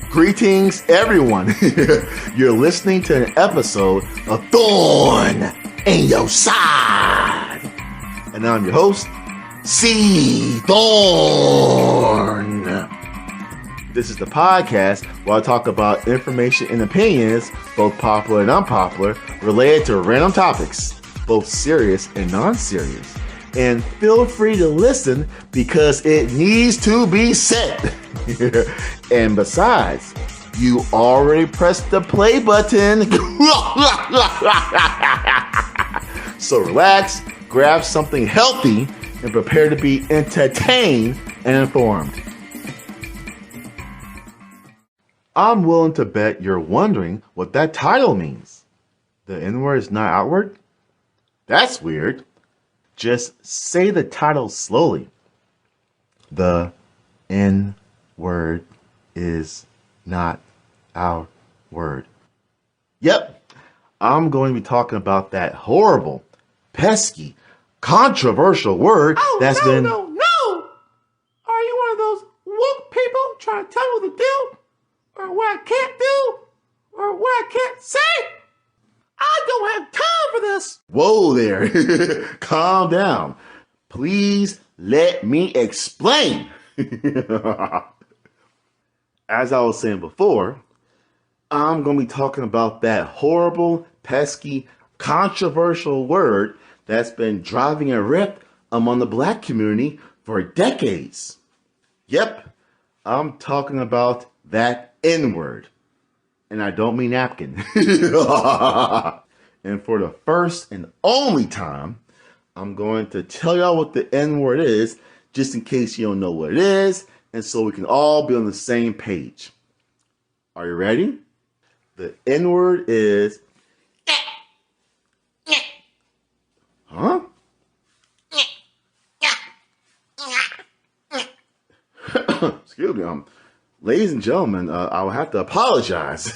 Greetings, everyone. You're listening to an episode of Thorne in Your Side. And I'm your host, C. Thorne. This is the podcast where I talk about information and opinions, both popular and unpopular, related to random topics, both serious and non-serious. And feel free to listen because it needs to be said. And besides, you already pressed the play button. So relax, grab something healthy, and prepare to be entertained and informed. I'm willing to bet you're wondering what that title means. The N-word is not outward? That's weird. Just say the title slowly. The N-word is not our word. Yep, I'm going to be talking about that horrible, pesky, controversial word that's been... No! Are you one of those woke people trying to tell me what to do? Or what I can't do? Or what I can't say? I don't have time for this! Whoa there. Calm down. Please let me explain. As I was saying before, I'm going to be talking about that horrible, pesky, controversial word that's been driving a rift among the black community for decades. Yep, I'm talking about that N-word. And I don't mean napkin. And for the first and only time, I'm going to tell y'all what the N-word is, just in case you don't know what it is, and so we can all be on the same page. Are you ready? The N-word is... Huh? Excuse me, ladies and gentlemen, I will have to apologize.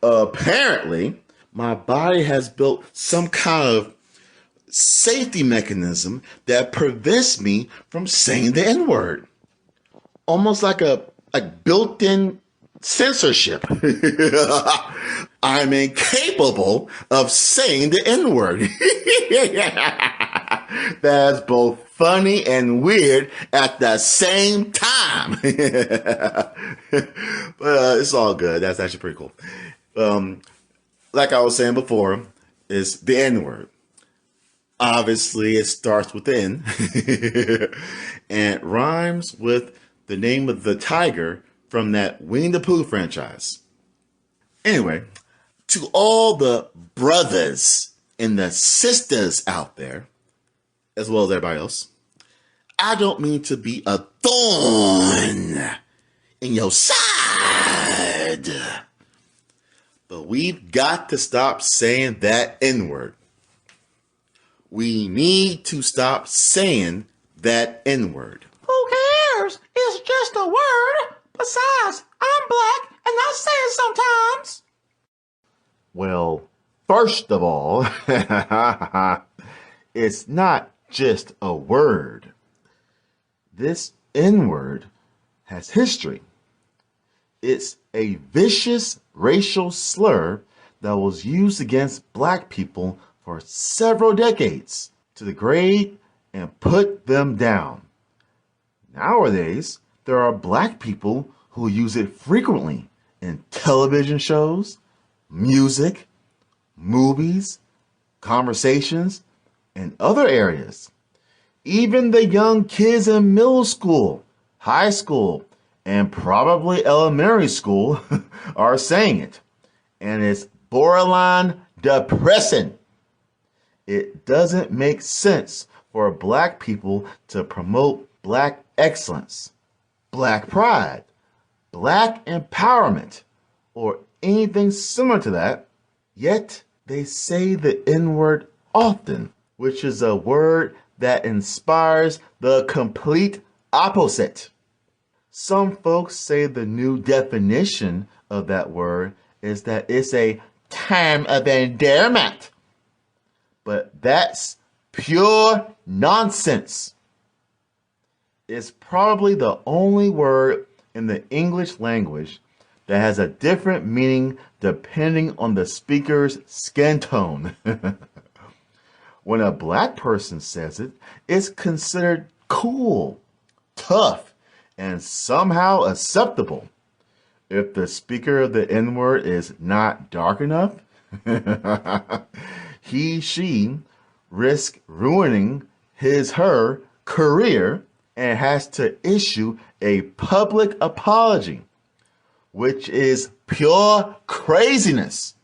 Apparently, my body has built some kind of safety mechanism that prevents me from saying the N-word. Almost like a built-in censorship. I'm incapable of saying the N-word. That's both funny and weird at the same time. But it's all good. That's actually pretty cool. Like I was saying before, is the N-word. Obviously, it starts with N. And it rhymes with the name of the tiger from that Winnie the Pooh franchise. Anyway, to all the brothers and the sisters out there, as well as everybody else, I don't mean to be a thorn in your side. But we've got to stop saying that N-word. We need to stop saying that N-word. Who cares? It's just a word. Besides, I'm black and I say it sometimes. Well, first of all, it's not just a word. This N-word has history. It's a vicious racial slur that was used against black people for several decades to degrade and put them down. Nowadays, there are black people who use it frequently in television shows, music, movies, conversations, and other areas. Even the young kids in middle school, high school, and probably elementary school are saying it. And it's borderline depressing. It doesn't make sense for black people to promote black excellence, black pride, black empowerment, or anything similar to that. Yet they say the N-word often, which is a word that inspires the complete opposite. Some folks say the new definition of that word is that it's a term of endearment. But that's pure nonsense. It's probably the only word in the English language that has a different meaning depending on the speaker's skin tone. When a black person says it, it's considered cool, tough, and somehow acceptable. If the speaker of the N word is not dark enough, she risks ruining her career and has to issue a public apology, which is pure craziness.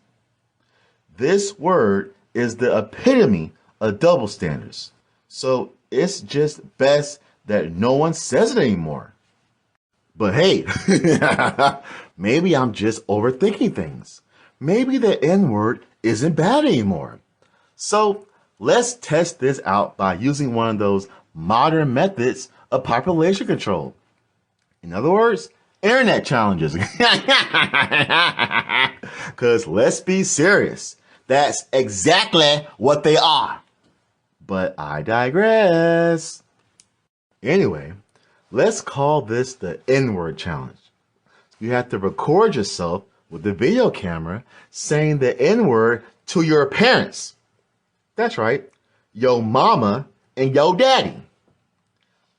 This word is the epitome of double standards. So it's just best that no one says it anymore. But hey, maybe I'm just overthinking things. Maybe the N word isn't bad anymore. So let's test this out by using one of those modern methods of population control. In other words, internet challenges. Because let's be serious, that's exactly what they are. But I digress. Anyway, let's call this the N-word challenge. You have to record yourself with the video camera saying the N-word to your parents. That's right, your mama and your daddy.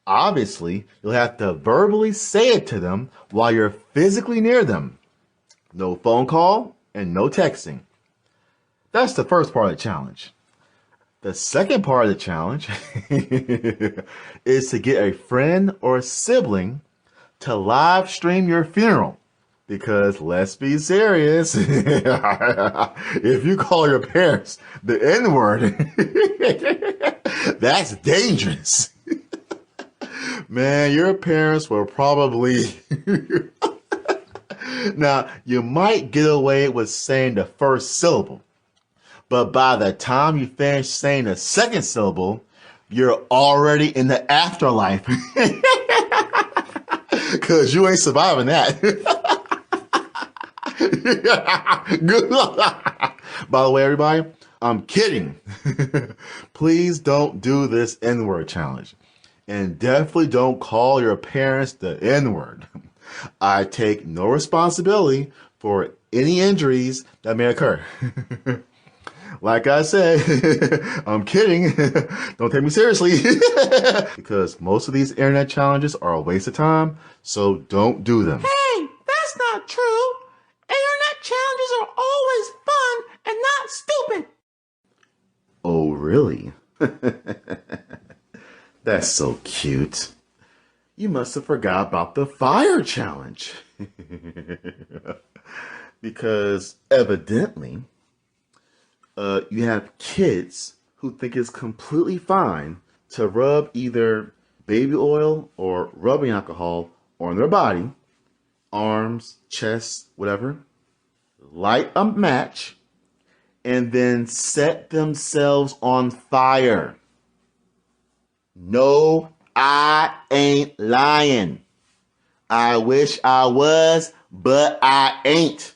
Obviously, you'll have to verbally say it to them while you're physically near them. No phone call and no texting. That's the first part of the challenge. The second part of the challenge is to get a friend or a sibling to live stream your funeral. Because let's be serious, if you call your parents the N-word, that's dangerous. Man, your parents will probably... Now, you might get away with saying the first syllable, but by the time you finish saying the second syllable, you're already in the afterlife. Because you ain't surviving that. By the way, everybody, I'm kidding. Please don't do this N-word challenge. And definitely don't call your parents the N-word. I take no responsibility for any injuries that may occur. Like I said, I'm kidding. Don't take me seriously. Because most of these internet challenges are a waste of time, so don't do them. Hey, that's not true. Internet challenges are always fun and not stupid. Oh, really? That's so cute. You must have forgot about the fire challenge. Because evidently, you have kids who think it's completely fine to rub either baby oil or rubbing alcohol on their body, arms, chest, whatever, light a match, and then set themselves on fire. No, I ain't lying. I wish I was, but I ain't.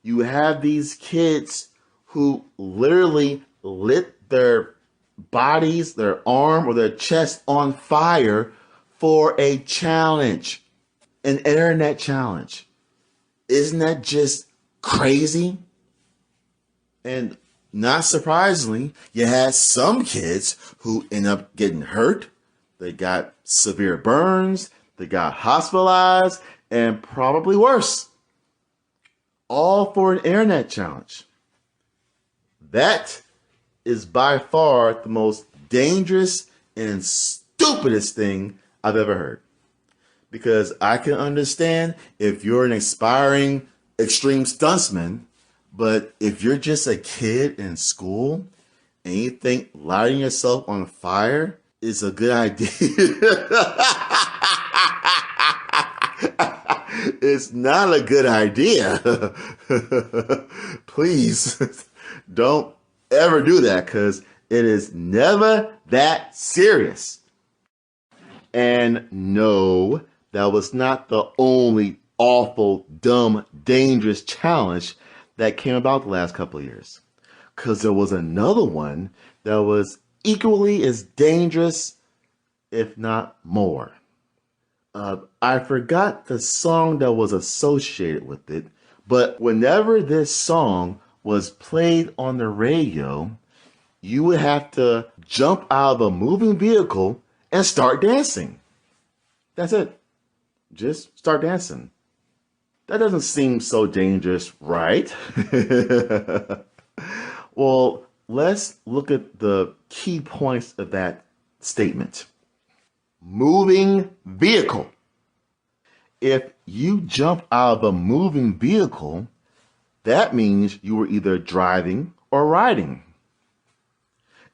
You have these kids who literally lit their bodies, their arm, or their chest on fire for a challenge, an internet challenge. Isn't that just crazy? And not surprisingly, you had some kids who end up getting hurt. They got severe burns, they got hospitalized, and probably worse. All for an internet challenge. That is by far the most dangerous and stupidest thing I've ever heard. Because I can understand if you're an aspiring extreme stuntsman, but if you're just a kid in school and you think lighting yourself on fire is a good idea, it's not a good idea. Please don't ever do that, because it is never that serious. And no, that was not the only awful, dumb, dangerous challenge that came about the last couple of years. Because there was another one that was equally as dangerous, if not more. I forgot the song that was associated with it, but whenever this song was played on the radio, you would have to jump out of a moving vehicle and start dancing. That's it. Just start dancing. That doesn't seem so dangerous, right? Well, let's look at the key points of that statement. Moving vehicle. If you jump out of a moving vehicle, that means you were either driving or riding.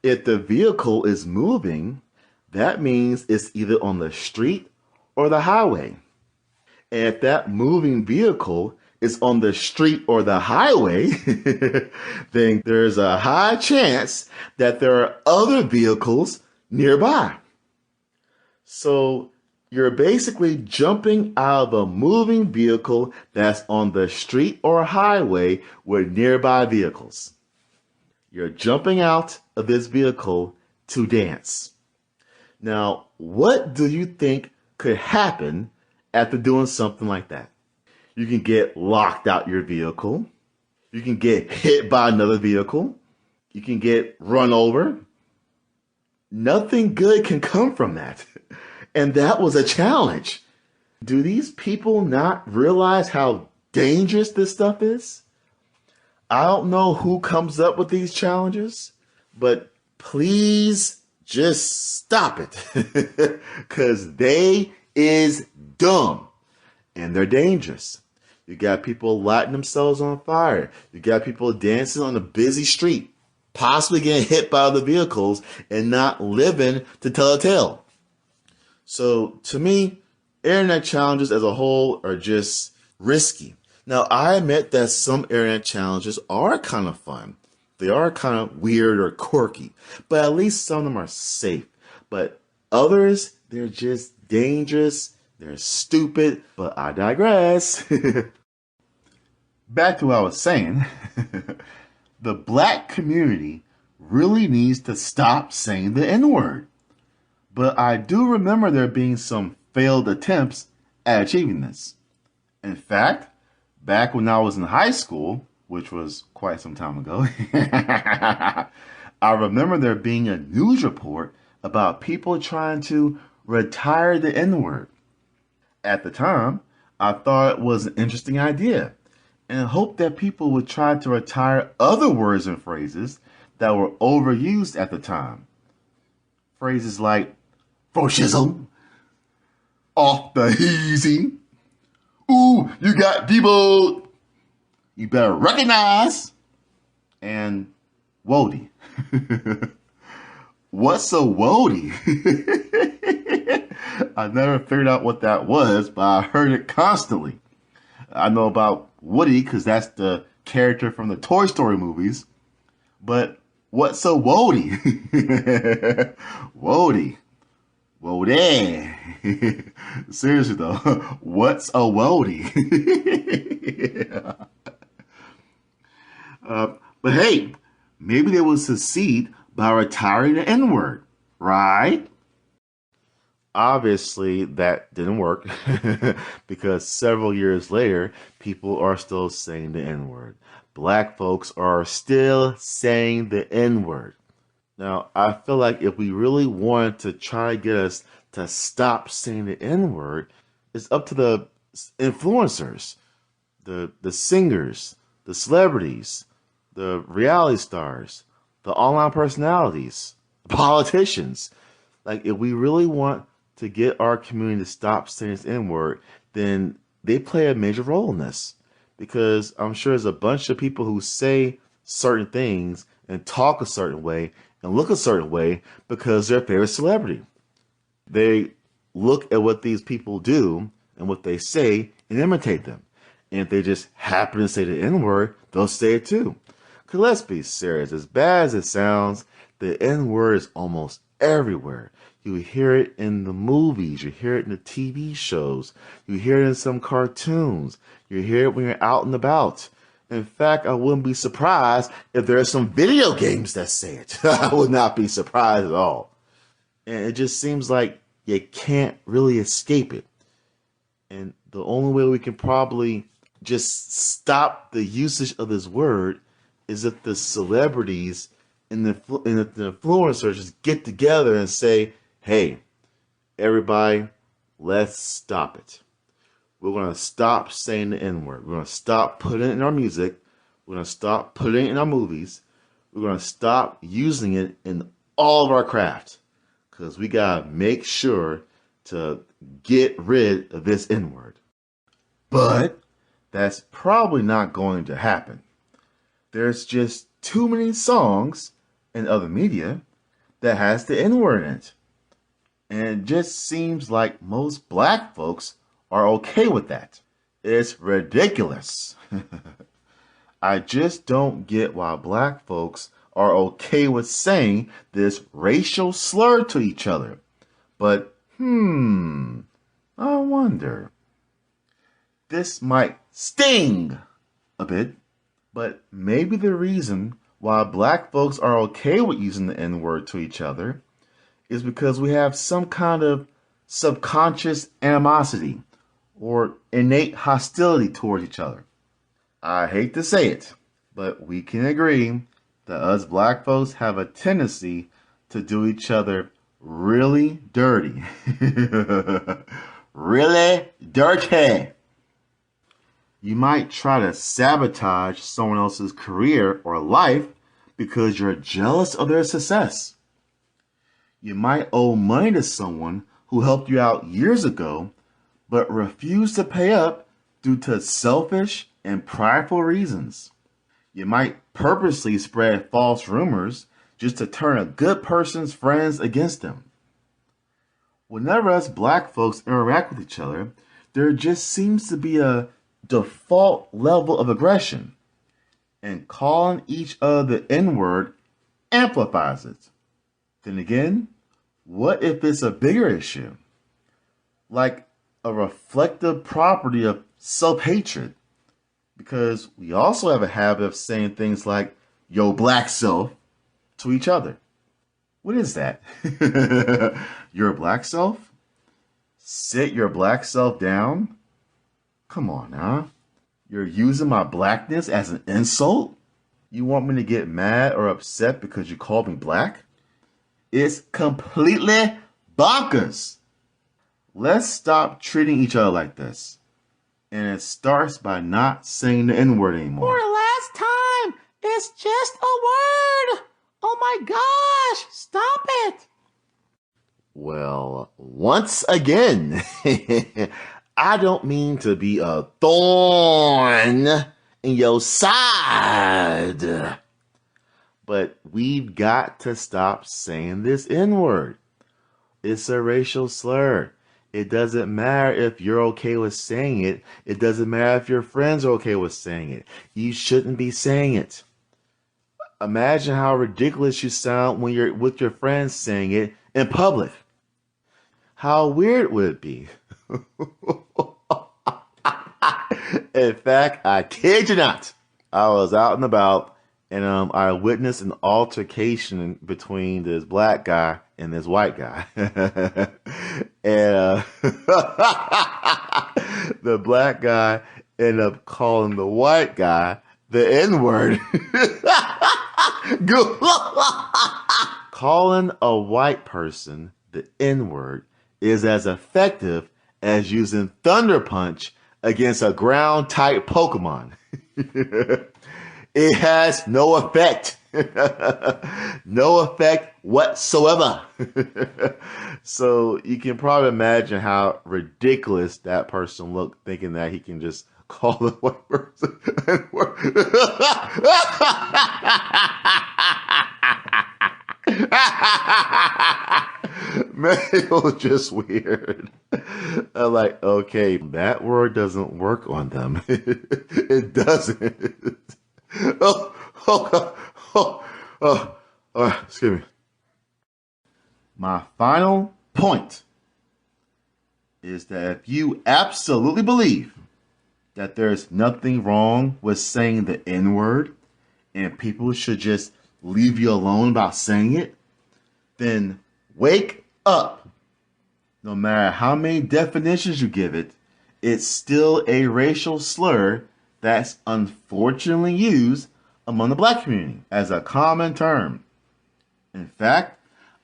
If the vehicle is moving, that means it's either on the street or the highway. And if that moving vehicle is on the street or the highway, then there's a high chance that there are other vehicles nearby. So you're basically jumping out of a moving vehicle that's on the street or highway with nearby vehicles. You're jumping out of this vehicle to dance. Now, what do you think could happen after doing something like that? You can get locked out your vehicle. You can get hit by another vehicle. You can get run over. Nothing good can come from that. And that was a challenge. Do these people not realize how dangerous this stuff is? I don't know who comes up with these challenges, but please just stop it. Because they is dumb and they're dangerous. You got people lighting themselves on fire. You got people dancing on a busy street, possibly getting hit by other vehicles and not living to tell a tale. So to me, internet challenges as a whole are just risky. Now, I admit that some internet challenges are kind of fun. They are kind of weird or quirky, but at least some of them are safe. But others, they're just dangerous. They're stupid, but I digress. Back to what I was saying. The black community really needs to stop saying the N-word. But I do remember there being some failed attempts at achieving this. In fact, back when I was in high school, which was quite some time ago, I remember there being a news report about people trying to retire the N-word. At the time, I thought it was an interesting idea and hoped that people would try to retire other words and phrases that were overused at the time. Phrases like fascism, off the easy, ooh, you got deboed, you better recognize, and Wody. What's a Wody? I never figured out what that was, but I heard it constantly. I know about Woody because that's the character from the Toy Story movies. But what's a Wody? Wody. Wody. Seriously though, what's a Wody? But hey, maybe they will succeed by retiring the N-word, right? Obviously, that didn't work because several years later, people are still saying the N-word. Black folks are still saying the N-word. Now, I feel like if we really wanted to try to get us to stop saying the N-word, it's up to the influencers, the singers, the celebrities, the reality stars, the online personalities, the politicians. Like, if we really want to get our community to stop saying this N-word, then they play a major role in this. Because I'm sure there's a bunch of people who say certain things and talk a certain way and look a certain way because they're their favorite celebrity. They look at what these people do and what they say and imitate them. And if they just happen to say the N-word, they'll say it too. Because let's be serious, as bad as it sounds, the N-word is almost everywhere. You hear it in the movies, you hear it in the TV shows, you hear it in some cartoons, you hear it when you're out and about. In fact, I wouldn't be surprised if there are some video games that say it. I would not be surprised at all. And it just seems like you can't really escape it. And the only way we can probably just stop the usage of this word is if the celebrities and the influencers just get together and say, hey, everybody, let's stop it. We're going to stop saying the N word. We're going to stop putting it in our music. We're going to stop putting it in our movies. We're going to stop using it in all of our craft. Because we got to make sure to get rid of this N word. But that's probably not going to happen. There's just too many songs and other media that has the N word in it. And it just seems like most black folks are okay with that. It's ridiculous. I just don't get why black folks are okay with saying this racial slur to each other. But, I wonder. This might sting a bit, but maybe the reason why black folks are okay with using the N-word to each other is because we have some kind of subconscious animosity or innate hostility towards each other. I hate to say it, but we can agree that us black folks have a tendency to do each other really dirty. Really dirty. You might try to sabotage someone else's career or life because you're jealous of their success. You might owe money to someone who helped you out years ago, but refuse to pay up due to selfish and prideful reasons. You might purposely spread false rumors just to turn a good person's friends against them. Whenever us black folks interact with each other, there just seems to be a default level of aggression, and calling each other the N-word amplifies it. Then again, what if it's a bigger issue? Like a reflective property of self-hatred? Because we also have a habit of saying things like, yo, black self, to each other. What is that? Your black self? Sit your black self down? Come on, huh? You're using my blackness as an insult? You want me to get mad or upset because you called me black? It's completely bonkers. Let's stop treating each other like this. And it starts by not saying the N-word anymore. For the last time, it's just a word. Oh my gosh, stop it. Well, once again, I don't mean to be a thorn in your side, but we've got to stop saying this N-word. It's a racial slur. It doesn't matter if you're okay with saying it. It doesn't matter if your friends are okay with saying it. You shouldn't be saying it. Imagine how ridiculous you sound when you're with your friends saying it in public. How weird would it be? In fact, I kid you not, I was out and about, and I witnessed an altercation between this black guy and this white guy. And the black guy ended up calling the white guy the N-word. Calling a white person the N-word is as effective as using Thunder Punch against a ground-type Pokemon. It has no effect. No effect whatsoever. So you can probably imagine how ridiculous that person looked, thinking that he can just call the white person. Man, it was just weird. I'm like, okay, that word doesn't work on them. It doesn't. Excuse me. My final point is that if you absolutely believe that there's nothing wrong with saying the N-word and people should just leave you alone about saying it, then wake up. No matter how many definitions you give it, it's still a racial slur that's unfortunately used among the black community as a common term. In fact,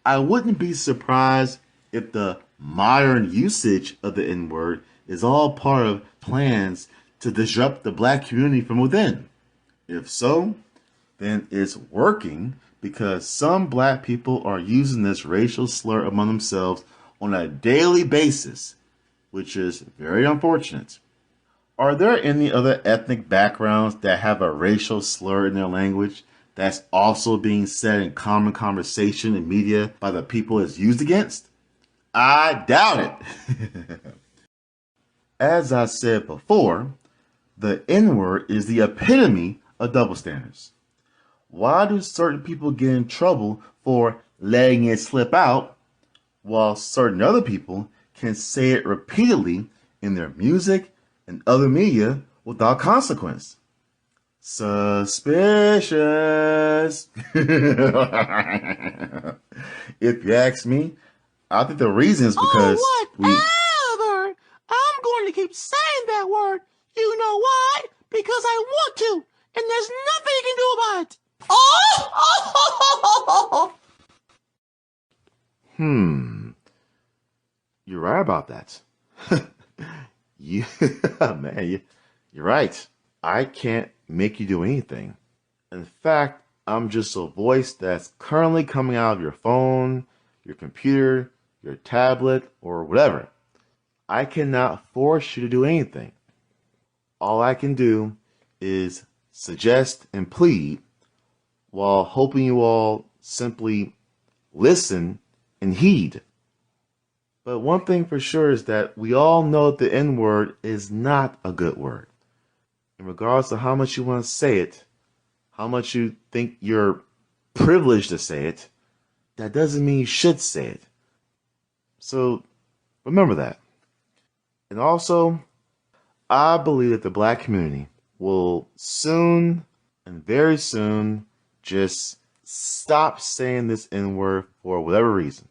I wouldn't be surprised if the modern usage of the N-word is all part of plans to disrupt the black community from within. If so, then it's working because some black people are using this racial slur among themselves on a daily basis, which is very unfortunate. Are there any other ethnic backgrounds that have a racial slur in their language that's also being said in common conversation and media by the people it's used against? I doubt it. As I said before, the N-word is the epitome of double standards. Why do certain people get in trouble for letting it slip out, while certain other people can say it repeatedly in their music and other media without consequence? Suspicious. If you ask me, I think the reason is because whatever. I'm going to keep saying that word. You know why? Because I want to, and there's nothing you can do about it. You're right about that. You're right. I can't make you do anything. In fact, I'm just a voice that's currently coming out of your phone, your computer, your tablet, or whatever. I cannot force you to do anything. All I can do is suggest and plead while hoping you all simply listen and heed. But one thing for sure is that we all know that the N-word is not a good word. In regards to how much you want to say it, how much you think you're privileged to say it, that doesn't mean you should say it. So remember that. And also, I believe that the black community will soon and very soon just stop saying this N-word for whatever reason.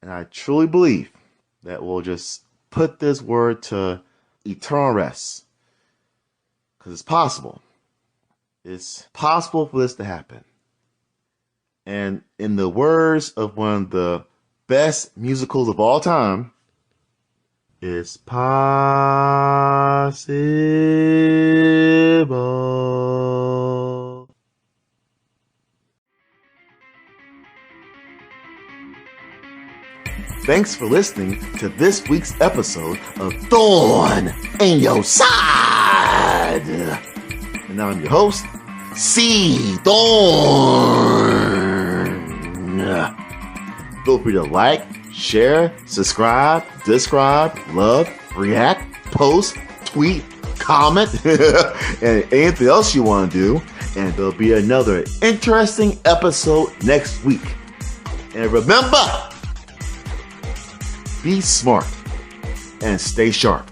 And I truly believe that we'll just put this word to eternal rest. Because it's possible. It's possible for this to happen. And in the words of one of the best musicals of all time, it's possible. Thanks for listening to this week's episode of Thorne in Your Side. And I'm your host, C. Thorne. Feel free to like, share, subscribe, describe, love, react, post, tweet, comment, and anything else you want to do. And there'll be another interesting episode next week. And remember, be smart and stay sharp.